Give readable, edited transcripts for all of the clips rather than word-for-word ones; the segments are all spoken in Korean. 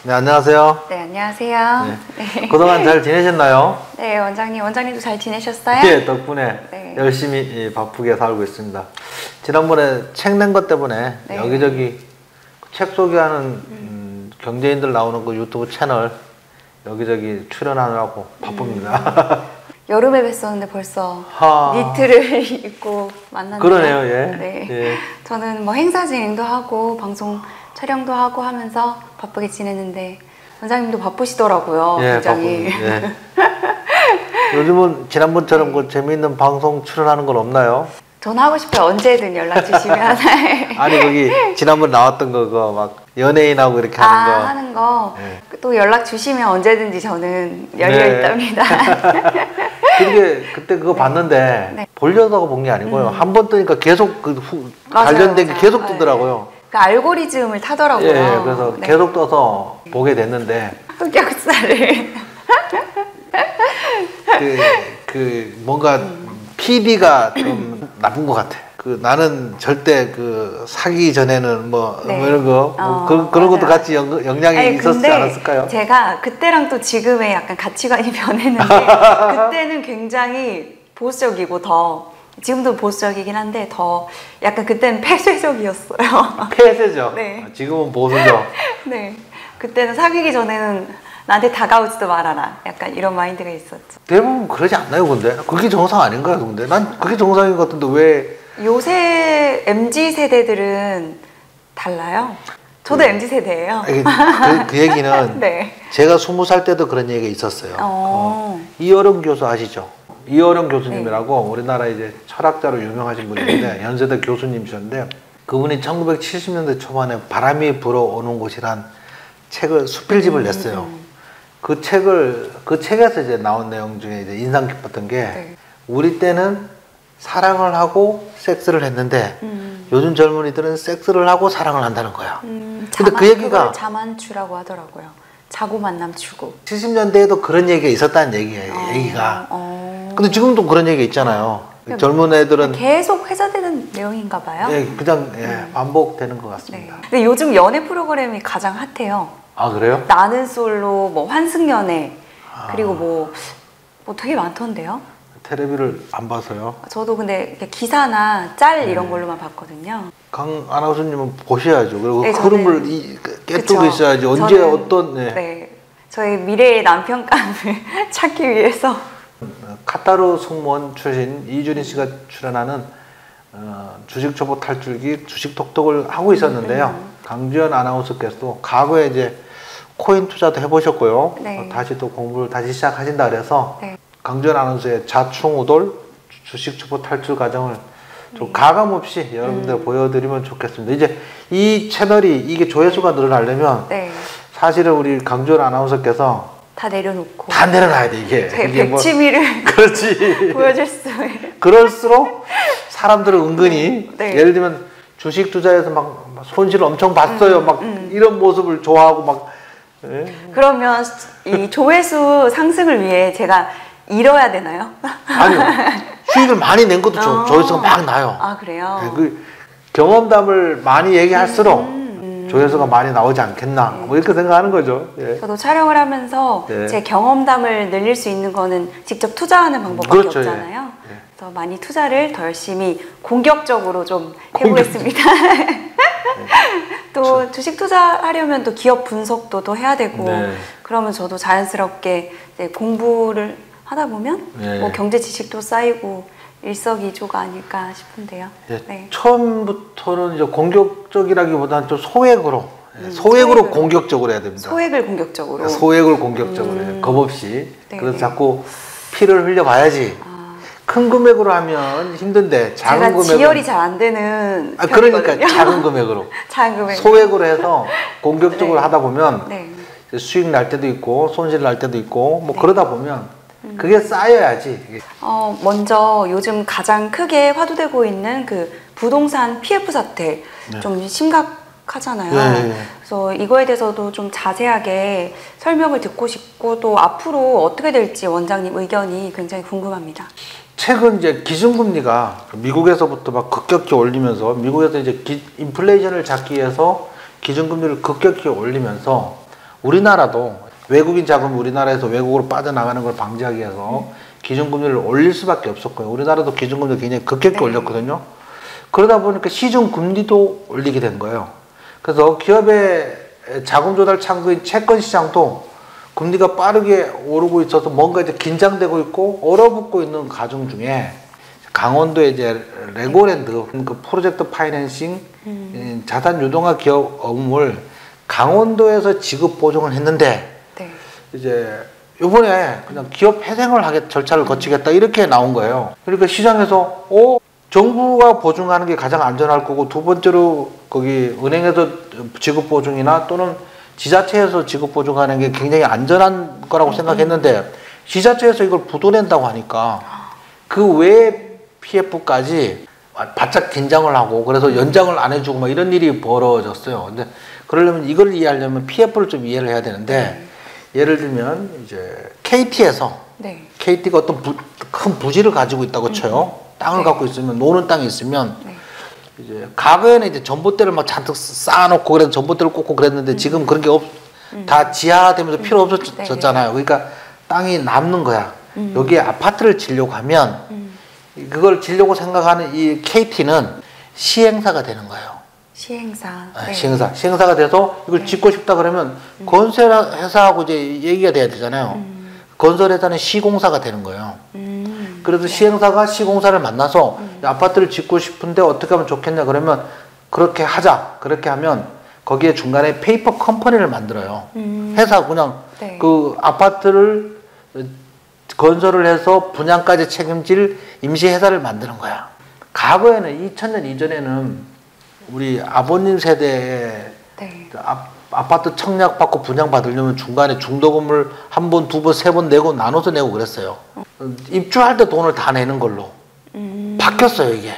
네, 안녕하세요. 네, 안녕하세요. 네. 그동안 잘 지내셨나요? 네, 원장님도 잘 지내셨어요? 네, 덕분에 네. 열심히 바쁘게 살고 있습니다. 지난번에 책 낸 것 때문에 네. 여기저기 책 소개하는 경제인들 나오는 그 유튜브 채널 여기저기 출연하느라고 바쁩니다. 여름에 뵀었는데 벌써 니트를 입고 만났네요. 그러네요, 예. 네. 예. 저는 뭐 행사 진행도 하고 방송 촬영도 하고 하면서 바쁘게 지냈는데 원장님도 바쁘시더라고요. 예, 굉장히. 예. 요즘은 지난번처럼 그 재미있는 방송 출연하는 건 없나요? 전 하고 싶어요. 언제든 연락 주시면. 아니 거기 지난번 나왔던 거 그거 막 연예인하고 이렇게 하는 거. 하는 거. 네. 또 연락 주시면 언제든지 저는 열려 있답니다. 그게 그때 그거 봤는데 네. 보려다가 본 게 아니고요. 한 번 뜨니까 계속 그 맞아요, 관련된 게 맞아요. 계속 뜨더라고요. 그 알고리즘을 타더라고요. 예, 그래서 네. 계속 떠서 보게 됐는데 흑역사를. 뭔가 PD가 좀 나쁜 것 같아. 나는 절대 사귀기 전에는 네. 이런 거 그런 것도 맞아요. 같이 영향이 있었지 않았을까요? 제가 그때랑 또 지금의 약간 가치관이 변했는데 그때는 굉장히 보수적이고 지금도 보수적이긴 한데 더 약간 그때는 폐쇄적이었어요. 폐쇄죠. 네. 지금은 보수죠. 네. 그때는 사귀기 전에는 나한테 다가오지도 말아라. 약간 이런 마인드가 있었죠. 대부분 그러지 않나요, 근데? 그게 정상 아닌가요, 근데? 난 그게 정상인 것 같은데 왜? 요새 MZ 세대들은 달라요. 저도 MZ 세대예요. 그 얘기는 네. 제가 20살 때도 그런 얘기가 있었어요. 이어령 교수 아시죠? 이어령 교수님이라고 네. 우리나라 이제 철학자로 유명하신 분인데 연세대 교수님이셨는데 그분이 1970년대 초반에 바람이 불어오는 곳이란 책을 수필집을 냈어요. 그 책에서 이제 나온 내용 중에 이제 인상 깊었던 게 네. 우리 때는 사랑을 하고 섹스를 했는데 요즘 젊은이들은 섹스를 하고 사랑을 한다는 거야. 근데 그 얘기가 자만추라고 하더라고요. 자고 만남 추구. 70년대에도 그런 얘기가 있었다는 얘기예요. 얘기가. 근데 지금도 그런 얘기가 있잖아요. 젊은 애들은 계속 회자되는 내용인가 봐요. 예, 그냥 반복되는 것 같습니다. 네. 근데 요즘 연애 프로그램이 가장 핫해요. 아, 그래요? 나는 솔로, 뭐 환승연애, 그리고 뭐 되게 많던데요. 텔레비를 안 봐서요. 저도 근데 기사나 짤 이런 걸로만 봤거든요. 강 아나운서님은 보셔야죠. 그리고 네, 흐름을 깨뜨고 있어야지. 언제 네. 저희 미래의 남편감을 찾기 위해서. 카타르 승무원 출신 이준희 씨가 출연하는 주식초보 탈출기 주식톡톡을 하고 있었는데요. 강주연 아나운서께서도 과거에 이제 코인 투자도 해보셨고요. 네. 다시 또 공부를 다시 시작하신다 그래서 네. 강주연 아나운서의 좌충우돌 주식초보 탈출 과정을 좀 가감없이 여러분들 보여드리면 좋겠습니다. 이제 이 채널이 이게 조회수가 늘어나려면 사실은 우리 강주연 아나운서께서 다 내려놓고 다 내려놔야 돼 이게. 백치미를 그렇지. 보여줄 수. 그럴수록 사람들은 은근히 예를 들면 주식 투자에서 막 손실을 엄청 봤어요. 막 이런 모습을 좋아하고 막. 그러면 이 조회수 상승을 위해 제가 잃어야 되나요? 아니요. 수익을 많이 낸 것도 조회수가 막 나요. 아, 그래요? 네, 그 경험담을 많이 얘기할수록 조회수가 많이 나오지 않겠나 뭐 이렇게 생각하는 거죠. 예. 저도 촬영을 하면서 제 경험담을 늘릴 수 있는 거는 직접 투자하는 방법밖에 그렇죠, 없잖아요. 그래서 많이 투자를 더 열심히 공격적으로 좀 해보겠습니다. 또 주식 투자하려면 또 기업 분석도 또 해야 되고 그러면 저도 자연스럽게 이제 공부를 하다 보면 뭐 경제 지식도 쌓이고 일석이조가 아닐까 싶은데요. 처음부터는 이제 공격적이라기보다는 좀 소액으로 소액으로 공격적으로 해야 됩니다. 소액을 공격적으로. 소액을 공격적으로 해요. 겁 없이. 그래서 자꾸 피를 흘려봐야지. 큰 금액으로 하면 힘든데 작은 금액으로. 제가 지혈이 잘 안 되는 그러니까 작은 금액으로. 작은 금액. 소액으로 해서 공격적으로 하다 보면 수익 날 때도 있고 손실 날 때도 있고 뭐 그러다 보면 그게 쌓여야지. 먼저 요즘 가장 크게 화두되고 있는 그 부동산 PF 사태 좀 심각하잖아요. 그래서 이거에 대해서도 좀 자세하게 설명을 듣고 싶고 또 앞으로 어떻게 될지 원장님 의견이 굉장히 궁금합니다. 최근 이제 기준금리가 미국에서부터 막 급격히 올리면서 미국에서 이제 인플레이션을 잡기 위해서 기준금리를 급격히 올리면서 우리나라도 외국인 자금이 우리나라에서 외국으로 빠져나가는 걸 방지하기 위해서 기준금리를 올릴 수밖에 없었고요. 우리나라도 기준금리를 굉장히 급격히 올렸거든요. 그러다 보니까 시중금리도 올리게 된 거예요. 그래서 기업의 자금 조달 창구인 채권 시장도 금리가 빠르게 오르고 있어서 뭔가 이제 긴장되고 있고 얼어붙고 있는 과정 중에 강원도의 이제 레고랜드 그 프로젝트 파이낸싱 자산 유동화 기업 업무를 강원도에서 지급 보증을 했는데 네. 이제 이번에 그냥 기업 회생을 하게 절차를 거치겠다 이렇게 나온 거예요. 그러니까 시장에서 정부가 보증하는 게 가장 안전할 거고 두 번째로 거기 은행에서 지급 보증이나 또는 지자체에서 지급 보증하는 게 굉장히 안전한 거라고 생각했는데 지자체에서 이걸 부도낸다고 하니까 그 외에 PF까지 바짝 긴장을 하고 그래서 연장을 안 해주고 막 이런 일이 벌어졌어요. 근데 그러려면 이걸 이해하려면 PF를 좀 이해를 해야 되는데 예를 들면 이제 KT에서 네. KT가 어떤 큰 부지를 가지고 있다고 쳐요. 땅을 갖고 있으면 노는 땅이 있으면 이제 과거에는 이제 전봇대를 막 잔뜩 쌓아놓고 그래서 전봇대를 꽂고 그랬는데 지금 그런 게 다 지하되면서 필요 없어졌잖아요. 그러니까 땅이 남는 거야. 여기에 아파트를 지려고 하면 그걸 지려고 생각하는 이 KT는 시행사가 되는 거예요. 시행사. 네. 시행사가 돼서 이걸 짓고 싶다 그러면 건설회사하고 이제 얘기가 돼야 되잖아요. 건설회사는 시공사가 되는 거예요. 그래서 시행사가 시공사를 만나서 아파트를 짓고 싶은데 어떻게 하면 좋겠냐 그러면 그렇게 하자. 그렇게 하면 거기에 중간에 페이퍼 컴퍼니를 만들어요. 회사 그냥 네. 그 아파트를 건설을 해서 분양까지 책임질 임시회사를 만드는 거야. 과거에는 2000년 이전에는 우리 아버님 세대에 네. 아파트 청약받고 분양받으려면 중간에 중도금을 한 번, 두 번, 세 번 내고 나눠서 내고 그랬어요. 입주할 때 돈을 다 내는 걸로 바뀌었어요 이게.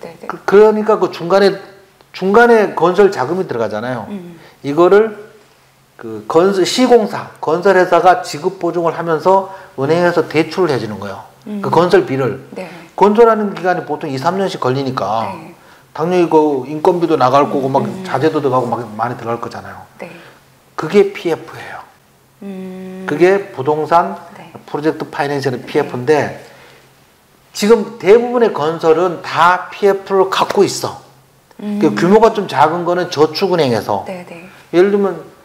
네네. 그러니까 그 중간에 건설 자금이 들어가잖아요. 이거를 그 시공사, 건설회사가 지급 보증을 하면서 은행에서 대출을 해주는 거예요. 그 건설비를. 네. 건설하는 기간이 보통 2, 3년씩 걸리니까 네. 당연히 그 인건비도 나갈 거고 막 자재도 들어가고 막 많이 들어갈 거잖아요. 네. 그게 PF예요. 그게 부동산 네. 프로젝트 파이낸셜의 PF인데 지금 대부분의 건설은 다 PF를 갖고 있어. 그 규모가 좀 작은 거는 저축은행에서 네네. 예를 들면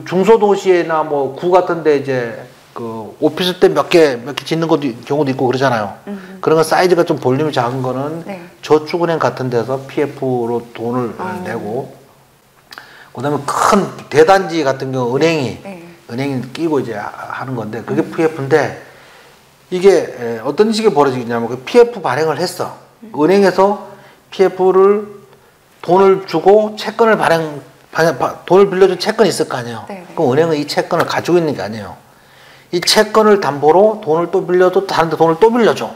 중소도시나 뭐 구 같은데 이제 그 오피스텔 몇 개 짓는 경우도 있고 그러잖아요. 그런 건 사이즈가 좀 볼륨이 작은 거는 네. 저축은행 같은 데서 PF로 돈을 내고 그다음에 큰 대단지 같은 경우 은행이 끼고 이제 하는 건데 그게 PF인데 이게 어떤 식의 벌어지냐면 그 PF 발행을 했어. 은행에서 PF를 돈을 주고 채권을 돈을 빌려준 채권이 있을 거 아니에요. 네네. 그럼 은행은 이 채권을 가지고 있는 게 아니에요. 이 채권을 담보로 돈을 또 빌려도 다른 데 돈을 또 빌려줘.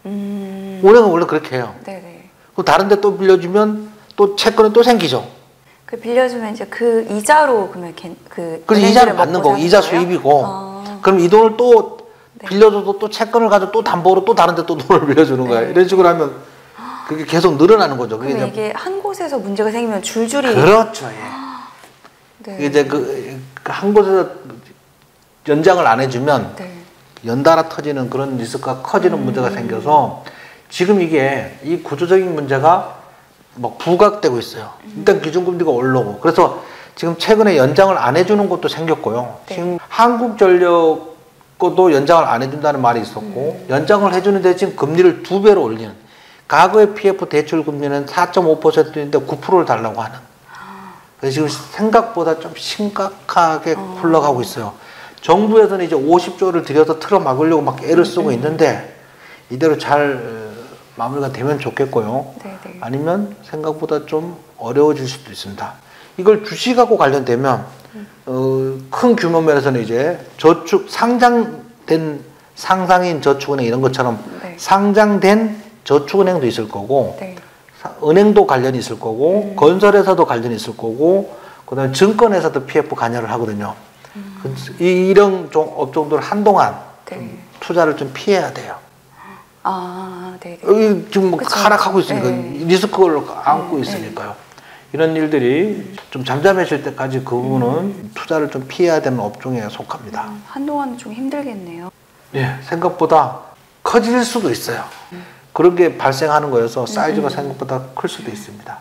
은행은 원래 그렇게 해요. 네네. 그럼 다른 데 또 빌려주면 또 채권이 또 생기죠. 그 빌려주면 이제 그 이자로 그러면 그 그래서 이자를 받는 거고 이자 수입이고 그럼 이 돈을 또 빌려줘도 또 채권을 가지고 또 담보로 또 다른 데 또 돈을 빌려주는 거야. 이런 식으로 하면 그게 계속 늘어나는 거죠. 그게 그러면 이게 한 곳에서 문제가 생기면 줄줄이 그렇죠. 예. 네. 그게 이제 한 곳에서 연장을 안 해주면 네. 연달아 터지는 그런 리스크가 커지는 문제가 생겨서 지금 이 구조적인 문제가 막 부각되고 있어요. 일단 기준금리가 올라오고 그래서 지금 최근에 연장을 안 해주는 것도 생겼고요. 네. 지금 한국전력 것도 연장을 안 해준다는 말이 있었고 연장을 해주는데 지금 금리를 2배로 올리는 과거의 PF 대출 금리는 4.5%인데 9%를 달라고 하는 그래서 지금 생각보다 좀 심각하게 흘러가고 있어요. 정부에서는 이제 50조를 들여서 틀어막으려고 막 애를 쓰고 있는데 이대로 잘 마무리가 되면 좋겠고요. 네네. 아니면 생각보다 좀 어려워질 수도 있습니다. 이걸 주식하고 관련되면 큰 규모 면에서는 이제 상장인 저축은행 이런 것처럼 네. 상장된 저축은행도 있을 거고 네. 은행도 관련이 있을 거고 건설회사도 관련이 있을 거고 그다음에 증권회사도 PF 관여를 하거든요. 이런 업종들 한동안 좀 투자를 좀 피해야 돼요. 네네. 여기 지금 그쵸. 하락하고 있으니까 네. 리스크를 안고 있으니까요. 이런 일들이 좀 잠잠해질 때까지 그 부분은 투자를 좀 피해야 되는 업종에 속합니다. 한동안은 좀 힘들겠네요. 예, 생각보다 커질 수도 있어요. 그런 게 발생하는 거여서 사이즈가 생각보다 클 수도 있습니다.